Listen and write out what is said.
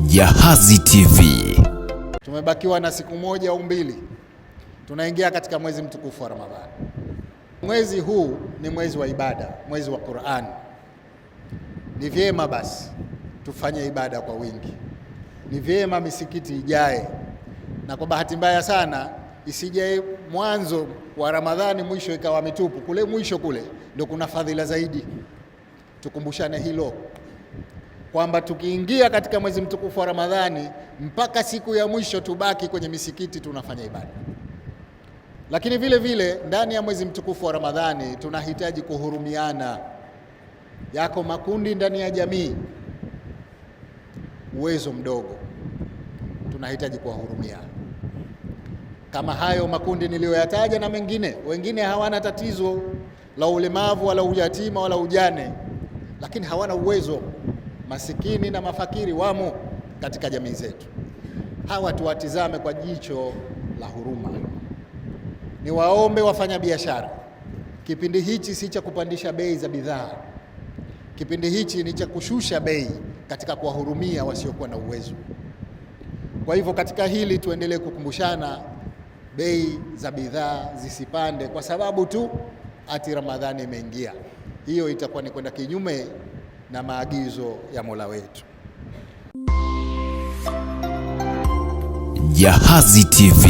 Jahazi TV. Tumebakiwa na siku moja au mbili, tunaingia katika mwezi mtukufu wa Ramadhani. Mwezi huu ni mwezi wa ibada, mwezi wa Qur'an. Ni vyema basi tufanye ibada kwa wingi, ni vyema misikiti ijae, na kwa bahati mbaya sana isije mwanzo wa Ramadhani mwisho ikawa mitupu. Kule mwisho kule ndio kuna fadhila zaidi. Tukumbushane hilo, kwamba tukiingia katika mwezi mtukufu wa Ramadhani mpaka siku ya mwisho tubaki kwenye misikiti tunafanya ibada. Lakini vile vile ndani ya mwezi mtukufu wa Ramadhani tunahitaji kuhurumiana. Yako makundi ndani ya jamii, uwezo mdogo, tunahitaji kuwahurumiana. Kama hayo makundi niliyoyataja na mengine, wengine hawana tatizo la ulemavu wala uyatima wala ujane, lakini hawana uwezo. Masikini na mafakiri wamo katika jamii zetu. Hawa tuwatizame kwa jicho la huruma. Ni waombe wafanya biashara, kipindi hichi si cha kupandisha bei za bidhaa. Kipindi hichi ni cha kushusha bei katika kuwahurumia wasiokuwa na uwezo. Kwa hivyo katika hili tuendelee kukumbushana, bei za bidhaa zisipande kwa sababu tu ati Ramadhani imeingia. Hiyo itakuwa ni kwenda kinyume na maagizo ya Mola wetu. Jahazi TV.